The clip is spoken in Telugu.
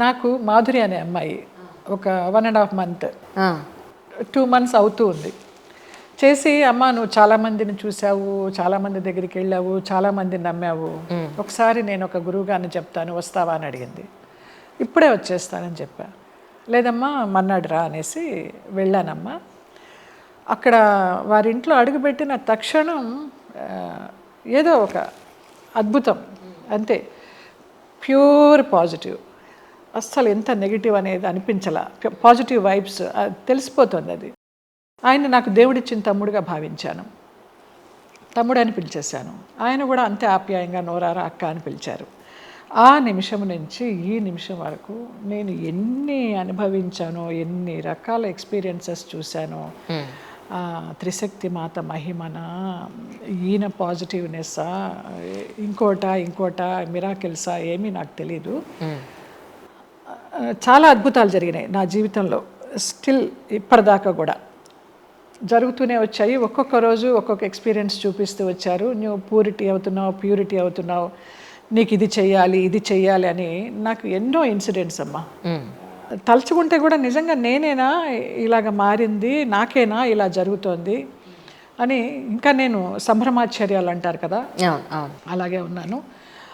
నాకు మాధురి అనే అమ్మాయి ఒక 1.5 month 2 months అవుతూ ఉంది చేసి, అమ్మ నువ్వు చాలామందిని చూసావు, చాలామంది దగ్గరికి వెళ్ళావు, చాలామందిని నమ్మావు, ఒకసారి నేను ఒక గురువు గారిని చెప్తాను వస్తావా అని అడిగింది. ఇప్పుడే వచ్చేస్తానని చెప్పా. లేదమ్మా మన్నాడు రా అనేసి వెళ్ళానమ్మా. అక్కడ వారింట్లో అడుగుపెట్టిన తక్షణం ఏదో ఒక అద్భుతం అంతే, ప్యూర్ పాజిటివ్. అస్సలు ఎంత నెగిటివ్ అనేది అనిపించలా, పాజిటివ్ వైబ్స్ తెలిసిపోతుంది. అది ఆయన నాకు దేవుడిచ్చిన తమ్ముడుగా భావించాను. తమ్ముడు అని పిలిచేశాను. ఆయన కూడా అంతే ఆప్యాయంగా నోరారా అక్క అని పిలిచారు. ఆ నిమిషం నుంచి ఈ నిమిషం వరకు నేను ఎన్ని అనుభవించానో, ఎన్ని రకాల ఎక్స్పీరియన్సెస్ చూశానో, త్రిశక్తి మాత మహిమన, ఈయన పాజిటివ్నెస్సా, ఇంకోట మిరాకిల్సా ఏమీ నాకు తెలీదు. చాలా అద్భుతాలు జరిగినాయి నా జీవితంలో. స్టిల్ ఇప్పటిదాకా కూడా జరుగుతూనే వచ్చాయి. ఒక్కొక్క రోజు ఒక్కొక్క ఎక్స్పీరియన్స్ చూపిస్తూ వచ్చారు. నువ్వు ప్యూరిటీ అవుతున్నావు, నీకు ఇది చెయ్యాలి అని. నాకు ఎన్నో ఇన్సిడెంట్స్ అమ్మా. తలుచుకుంటే కూడా నిజంగా నేనేనా ఇలాగ మారింది, నాకేనా ఇలా జరుగుతోంది అని ఇంకా నేను సంభ్రమాశ్చర్యాలు అంటారు కదా, అలాగే ఉన్నాను.